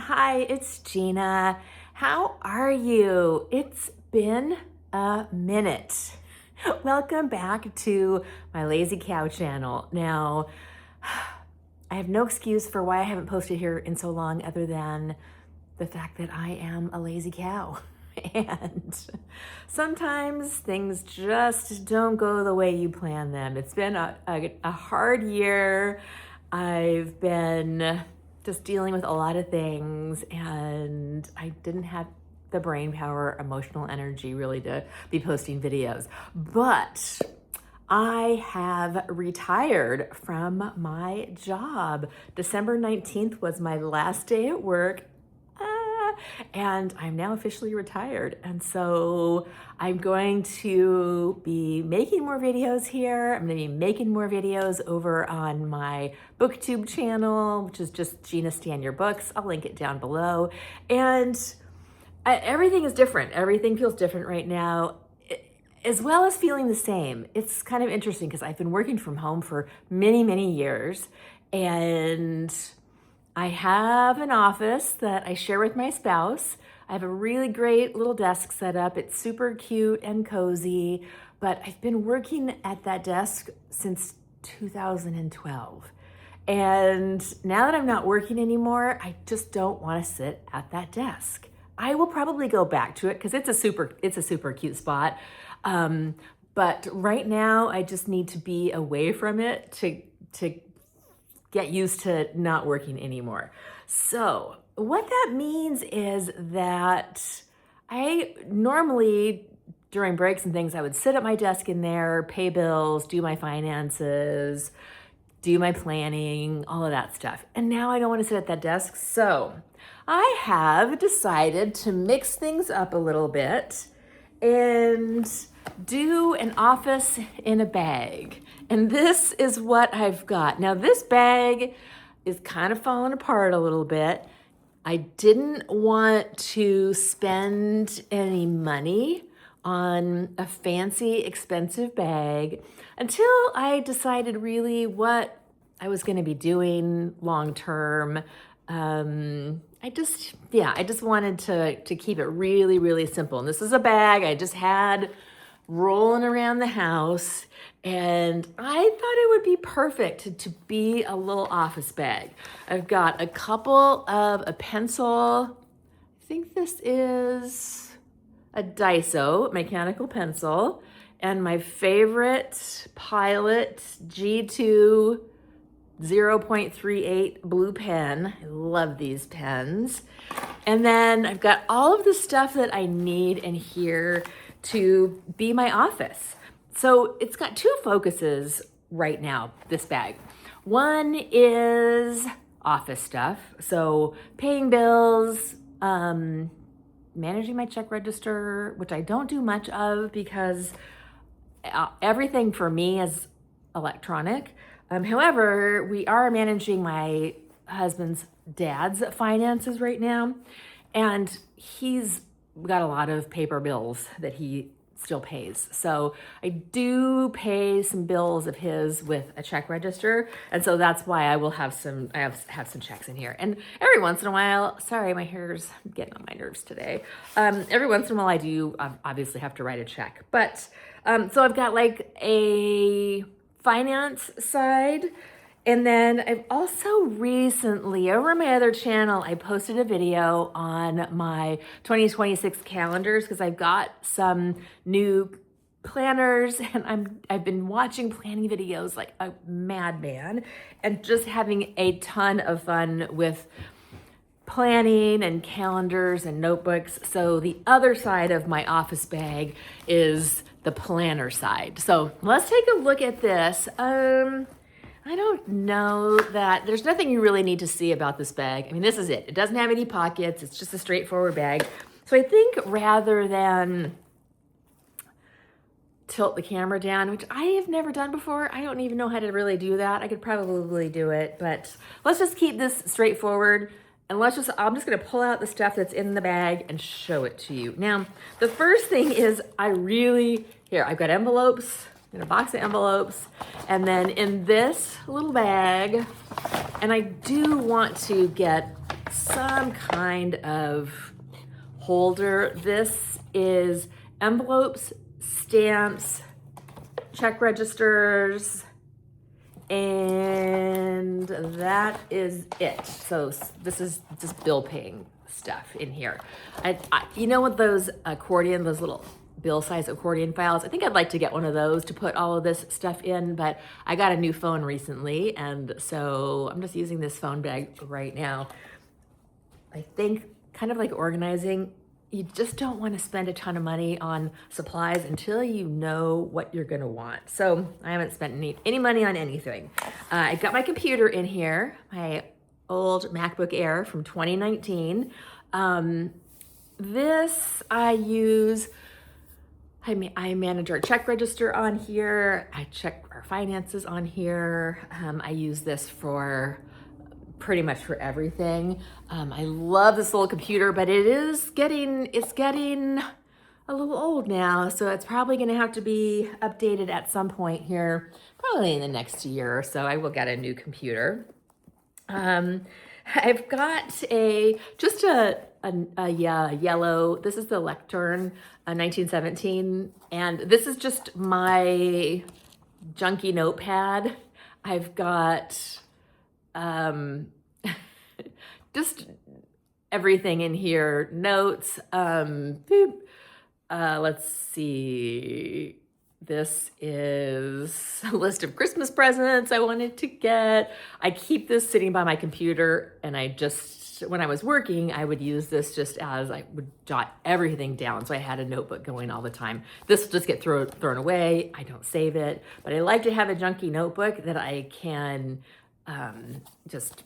Hi, it's Gina. How are you? It's been a minute. Welcome back to my Lazy Cow channel. Now, I have no excuse for why I haven't posted here in so long other than the fact that I am a lazy cow. And sometimes things just don't go the way you plan them. It's been a hard year. I've been just dealing with a lot of things, and I didn't have the brain power, emotional energy really to be posting videos. But I have retired from my job. December 19th was my last day at work. And I'm now officially retired. And so I'm going to be making more videos here. I'm going to be making more videos over on my BookTube channel, which is just Gina Stan Your Books. I'll link it down below. And everything is different. Everything feels different right now, as well as feeling the same. It's kind of interesting because I've been working from home for many, many years. And I have an office that I share with my spouse. I have a really great little desk set up. It's super cute and cozy, but I've been working at that desk since 2012. And now that I'm not working anymore, I just don't want to sit at that desk. I will probably go back to it because it's a super cute spot. But right now I just need to be away from it to get used to not working anymore. So what that means is that I normally, during breaks and things, I would sit at my desk in there, pay bills, do my finances, do my planning, all of that stuff. And now I don't want to sit at that desk. So I have decided to mix things up a little bit and do an office in a bag. And this is what I've got. Now this bag is kind of falling apart a little bit. I didn't want to spend any money on a fancy, expensive bag until I decided really what I was going to be doing long term. I just wanted to keep it really, really simple. And this is a bag I just had rolling around the house, and I thought it would be perfect to be a little office bag. I've got a pencil. I think this is a Daiso mechanical pencil, and my favorite Pilot G2 0.38 blue pen. I love these pens. And then I've got all of the stuff that I need in here to be my office. So it's got two focuses right now, this bag. One is office stuff, so paying bills, managing my check register, which I don't do much of because everything for me is electronic. However, we are managing my husband's dad's finances right now, and he's got a lot of paper bills that he still pays. So I do pay some bills of his with a check register. And so that's why I will have some checks in here. And every once in a while, sorry, my hair's getting on my nerves today. Every once in a while I do obviously have to write a check. But so I've got like a finance side. And then I've also recently, over my other channel, I posted a video on my 2026 calendars because I've got some new planners, and I've been watching planning videos like a madman and just having a ton of fun with planning and calendars and notebooks. So the other side of my office bag is the planner side. So let's take a look at this. I don't know that there's nothing you really need to see about this bag. I mean, this is it. It doesn't have any pockets. It's just a straightforward bag. So I think rather than tilt the camera down, which I have never done before, I don't even know how to really do that. I could probably do it, but let's just keep this straightforward. And I'm just gonna pull out the stuff that's in the bag and show it to you. Now, the first thing is I've got envelopes, in a box of envelopes, and then in this little bag, and I do want to get some kind of holder. This is envelopes, stamps, check registers, and that is it. So this is just bill paying stuff in here. You know what, those accordion, those little bill size accordion files, I think I'd like to get one of those to put all of this stuff in, but I got a new phone recently, and so I'm just using this phone bag right now. I think kind of like organizing, you just don't want to spend a ton of money on supplies until you know what you're going to want. So I haven't spent any money on anything. I got my computer in here, my old MacBook Air from 2019. This I use, I manage our check register on here. I check our finances on here. I use this for pretty much for everything. I love this little computer, but it's getting a little old now, so it's probably gonna have to be updated at some point here, probably in the next year or so. I will get a new computer. I've got a yellow, this is the Lectern 1917, and this is just my junky notepad. I've got just everything in here, notes, let's see, this is a list of Christmas presents I wanted to get. I keep this sitting by my computer, and when I was working, I would use this just as I would jot everything down. So I had a notebook going all the time. This will just get thrown away. I don't save it, but I like to have a junky notebook that I can just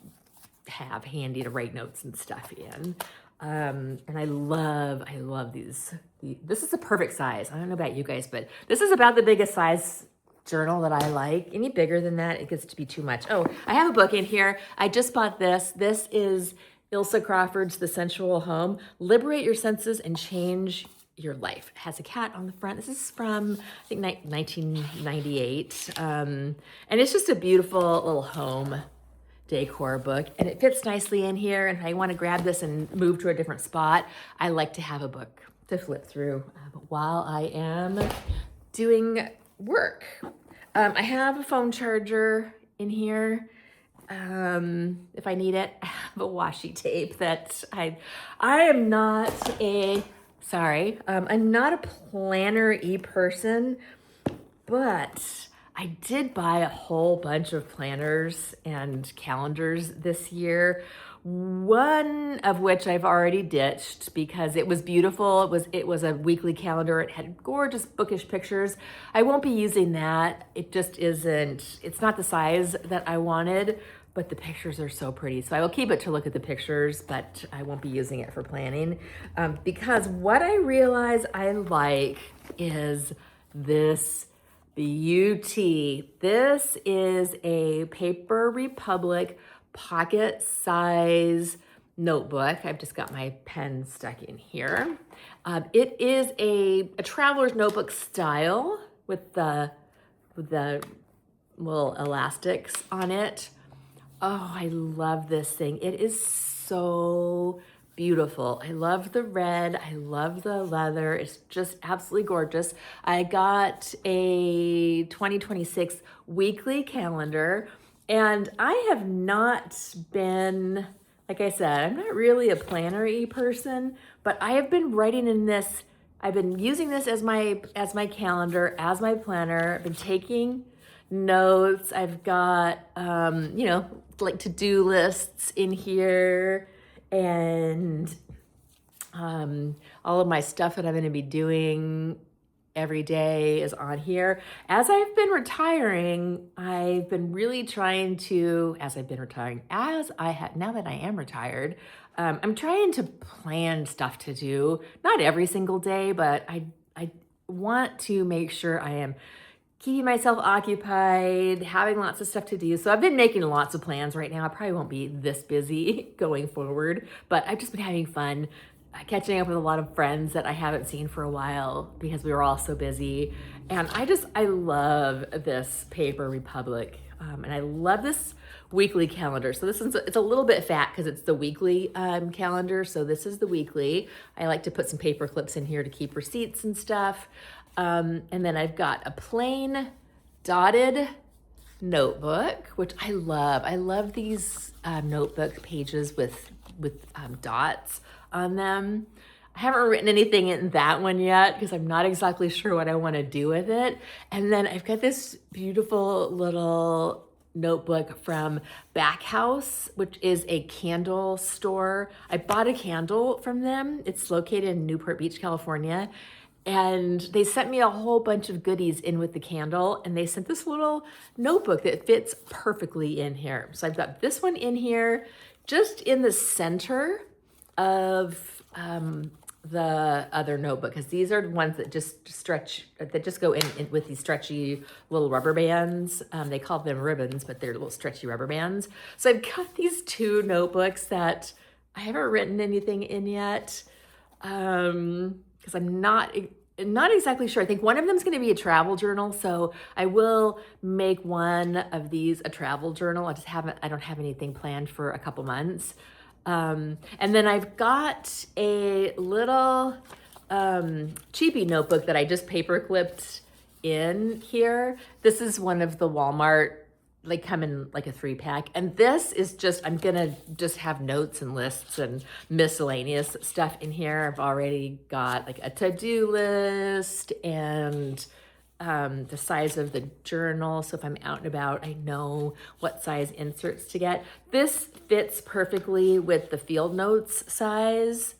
have handy to write notes and stuff in. And I love these. This is the perfect size. I don't know about you guys, but this is about the biggest size journal that I like. Any bigger than that, it gets to be too much. Oh, I have a book in here. I just bought this. This is Ilsa Crawford's The Sensual Home. Liberate Your Senses and Change Your Life. It has a cat on the front. This is from, I think, 1998. And it's just a beautiful little home decor book, and it fits nicely in here. And if I want to grab this and move to a different spot, I like to have a book to flip through while I am doing work. I have a phone charger in here. If I need it, I have a washi tape that I am not I'm not a planner-y person, but I did buy a whole bunch of planners and calendars this year, one of which I've already ditched because it was beautiful. It was a weekly calendar. It had gorgeous bookish pictures. I won't be using that. It just isn't, it's not the size that I wanted, but the pictures are so pretty. So I will keep it to look at the pictures, but I won't be using it for planning because what I realize I like is this beauty. This is a Paper Republic pocket size notebook. I've just got my pen stuck in here. It is a traveler's notebook style with the little elastics on it. Oh, I love this thing. It is so beautiful. I love the red. I love the leather. It's just absolutely gorgeous. I got a 2026 weekly calendar, and I have not been, like I said, I'm not really a planner-y person, but I have been writing in this. I've been using this as my calendar, as my planner. I've been taking notes. I've got, like to-do lists in here, and all of my stuff that I'm going to be doing every day is on here. As I've been retiring, I've been really trying to, now that I am retired, I'm trying to plan stuff to do, not every single day, but I want to make sure I am keeping myself occupied, having lots of stuff to do. So I've been making lots of plans right now. I probably won't be this busy going forward, but I've just been having fun catching up with a lot of friends that I haven't seen for a while because we were all so busy. And I love this Paper Republic And I love this weekly calendar. So it's a little bit fat because it's the weekly calendar. So this is the weekly. I like to put some paper clips in here to keep receipts and stuff. And then I've got a plain dotted notebook, which I love. I love these notebook pages with dots on them. I haven't written anything in that one yet because I'm not exactly sure what I want to do with it. And then I've got this beautiful little notebook from Backhouse, which is a candle store. I bought a candle from them. It's located in Newport Beach, California. And they sent me a whole bunch of goodies in with the candle, and they sent this little notebook that fits perfectly in here. So I've got this one in here, just in the center of the other notebook, because these are the ones that just stretch, that just go in with these stretchy little rubber bands. They call them ribbons, but they're little stretchy rubber bands. So I've got these two notebooks that I haven't written anything in yet, because I'm not exactly sure. I think one of them is going to be a travel journal, so I will make one of these a travel journal. I don't have anything planned for a couple months. And then I've got a little cheapy notebook that I just paper clipped in here. This is one of the Walmart, like come in like a 3-pack. And this is just, I'm gonna just have notes and lists and miscellaneous stuff in here. I've already got like a to-do list and the size of the journal. So if I'm out and about, I know what size inserts to get. This fits perfectly with the field notes size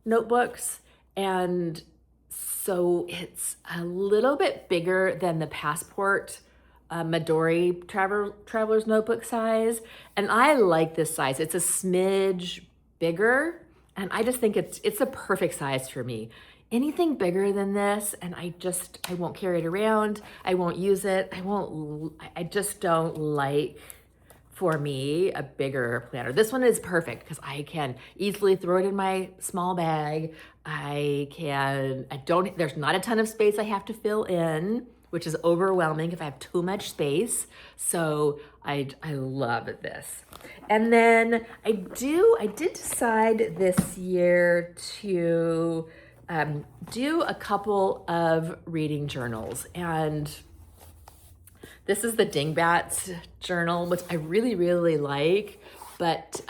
notebooks. And so it's a little bit bigger than the Passport Midori Traveler's Notebook size. And I like this size. It's a smidge bigger. And I just think it's a perfect size for me. Anything bigger than this, and I won't carry it around. I won't use it. I just don't like, for me, a bigger planner. This one is perfect because I can easily throw it in my small bag. There's not a ton of space I have to fill in, which is overwhelming if I have too much space. So I love this. And then I did decide this year to do a couple of reading journals. And this is the Dingbats journal, which I really, really like, but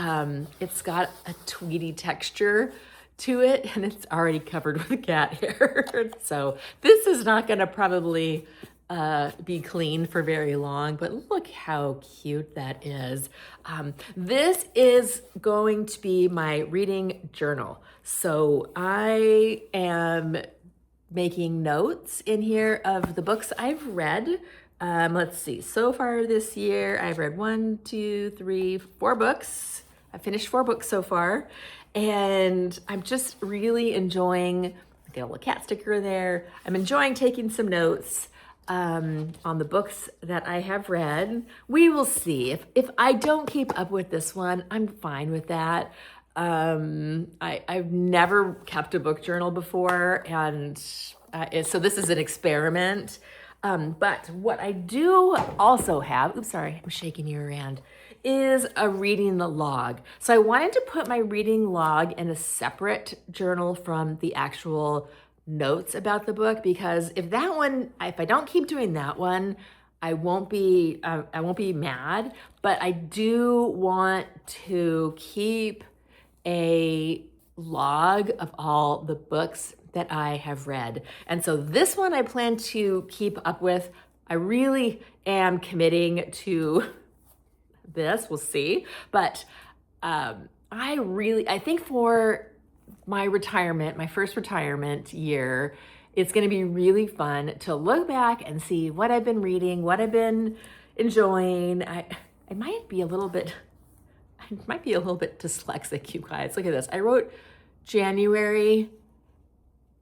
it's got a tweedy texture to it and it's already covered with cat hair. So this is not gonna probably be clean for very long, but look how cute that is. This is going to be my reading journal. So I am making notes in here of the books I've read. Let's see, so far this year, I've read 4 books. I've finished 4 books so far, and I'm just really enjoying, got a little cat sticker there. I'm enjoying taking some notes on the books that I have read. We will see. If I don't keep up with this one, I'm fine with that. I've never kept a book journal before, and so this is an experiment. But what I do also have, oops, sorry, I'm shaking you around, is a reading log. So I wanted to put my reading log in a separate journal from the actual notes about the book, because if I don't keep doing that one, I won't be mad, but I do want to keep a log of all the books that I have read. And so this one I plan to keep up with. I really am committing to this, we'll see. But I think for my retirement, my first retirement year, it's going to be really fun to look back and see what I've been reading, what I've been enjoying. I might be a little bit dyslexic, you guys. Look at this. I wrote January,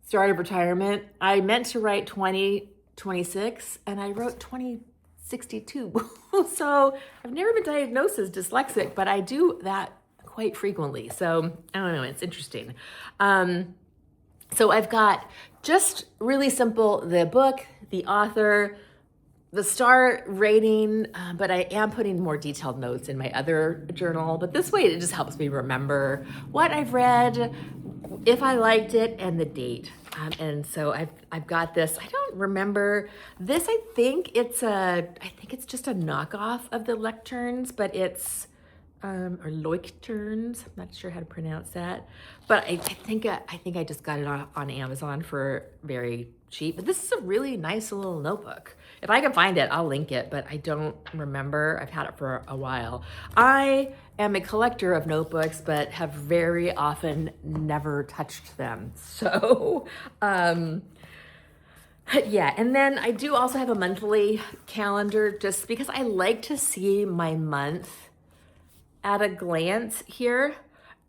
start of retirement. I meant to write 2026 and I wrote 2062. So I've never been diagnosed as dyslexic, but I do that quite frequently. So I don't know, it's interesting. So I've got just really simple, the book, the author, the star rating, but I am putting more detailed notes in my other journal. But this way it just helps me remember what I've read, if I liked it, and the date. And so I've got this. I don't remember this. I think it's just a knockoff of the Lecterns, but it's or Leuchterns. I'm not sure how to pronounce that, but I think I just got it on Amazon for very cheap. But this is a really nice little notebook. If I can find it, I'll link it, but I don't remember. I've had it for a while. I am a collector of notebooks, but have very often never touched them. So, yeah, and then I do also have a monthly calendar just because I like to see my month at a glance here.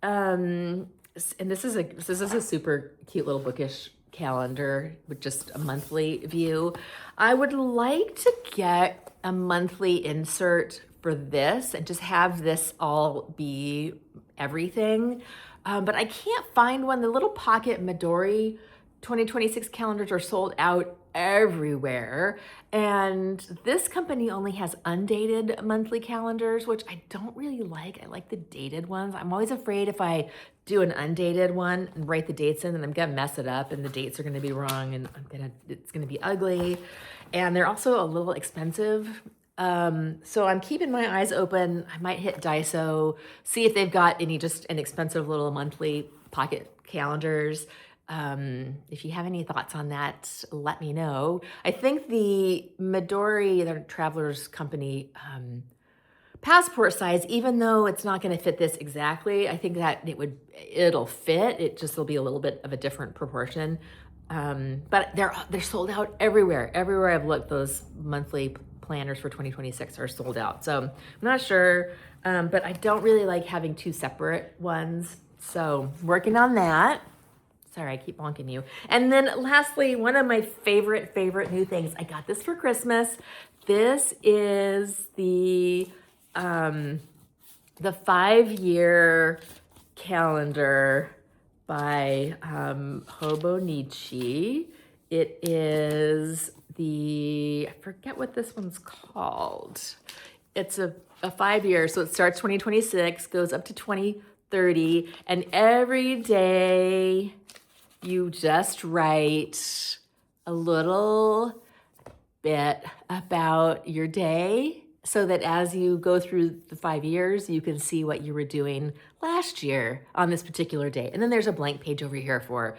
And this is a super cute little bookish calendar with just a monthly view. I would like to get a monthly insert for this and just have this all be everything. But I can't find one. The little pocket Midori 2026 calendars are sold out everywhere. And this company only has undated monthly calendars, which I don't really like. I like the dated ones. I'm always afraid if I do an undated one and write the dates in, and I'm gonna mess it up and the dates are gonna be wrong and it's gonna be ugly. And they're also a little expensive. So I'm keeping my eyes open. I might hit Daiso, see if they've got any just inexpensive little monthly pocket calendars. If you have any thoughts on that, let me know. I think the Midori, the Travelers Company, passport size, even though it's not going to fit this exactly, I think that it'll fit. It just will be a little bit of a different proportion. But they're sold out everywhere. Everywhere I've looked, those monthly planners for 2026 are sold out. So I'm not sure, but I don't really like having two separate ones. So working on that. Sorry, I keep bonking you. And then lastly, one of my favorite new things. I got this for Christmas. This is the 5-year calendar by Hobonichi. It is I forget what this one's called. It's a 5-year, so it starts 2026, goes up to 2030, and every day you just write a little bit about your day so that as you go through the 5 years, you can see what you were doing last year on this particular day. And then there's a blank page over here for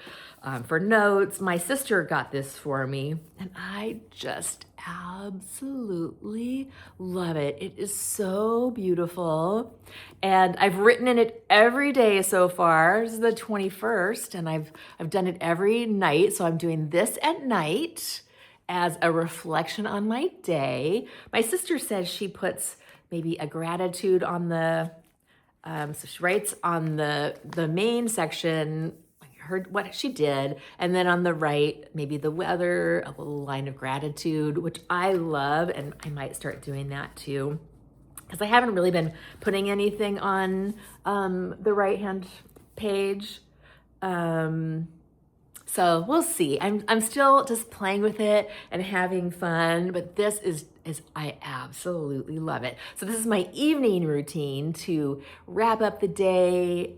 notes. My sister got this for me, and I just absolutely love it. It is so beautiful. And I've written in it every day so far. This is the 21st, and I've done it every night. So I'm doing this at night as a reflection on my day. My sister says she puts maybe a gratitude on the, so she writes on the main section, what she did, and then on the right, maybe the weather, a little line of gratitude, which I love, and I might start doing that too, because I haven't really been putting anything on the right-hand page. So we'll see. I'm still just playing with it and having fun, but this is I absolutely love it. So this is my evening routine to wrap up the day,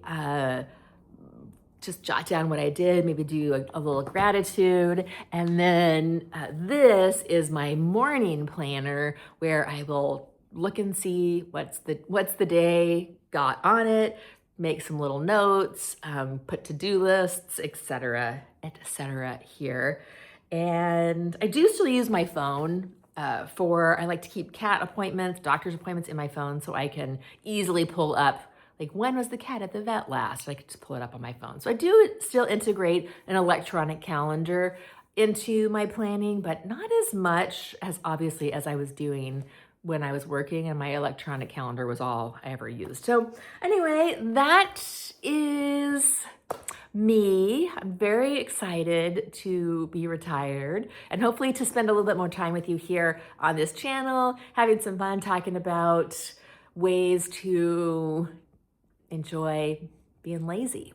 just jot down what I did, maybe do a little gratitude. And then this is my morning planner where I will look and see what's the day got on it, make some little notes, put to-do lists, etc. here. And I do still use my phone I like to keep cat appointments, doctor's appointments in my phone so I can easily pull up, like, when was the cat at the vet last? I could just pull it up on my phone. So I do still integrate an electronic calendar into my planning, but not as much as obviously as I was doing when I was working and my electronic calendar was all I ever used. So anyway, that is me. I'm very excited to be retired and hopefully to spend a little bit more time with you here on this channel, having some fun talking about ways to enjoy being lazy.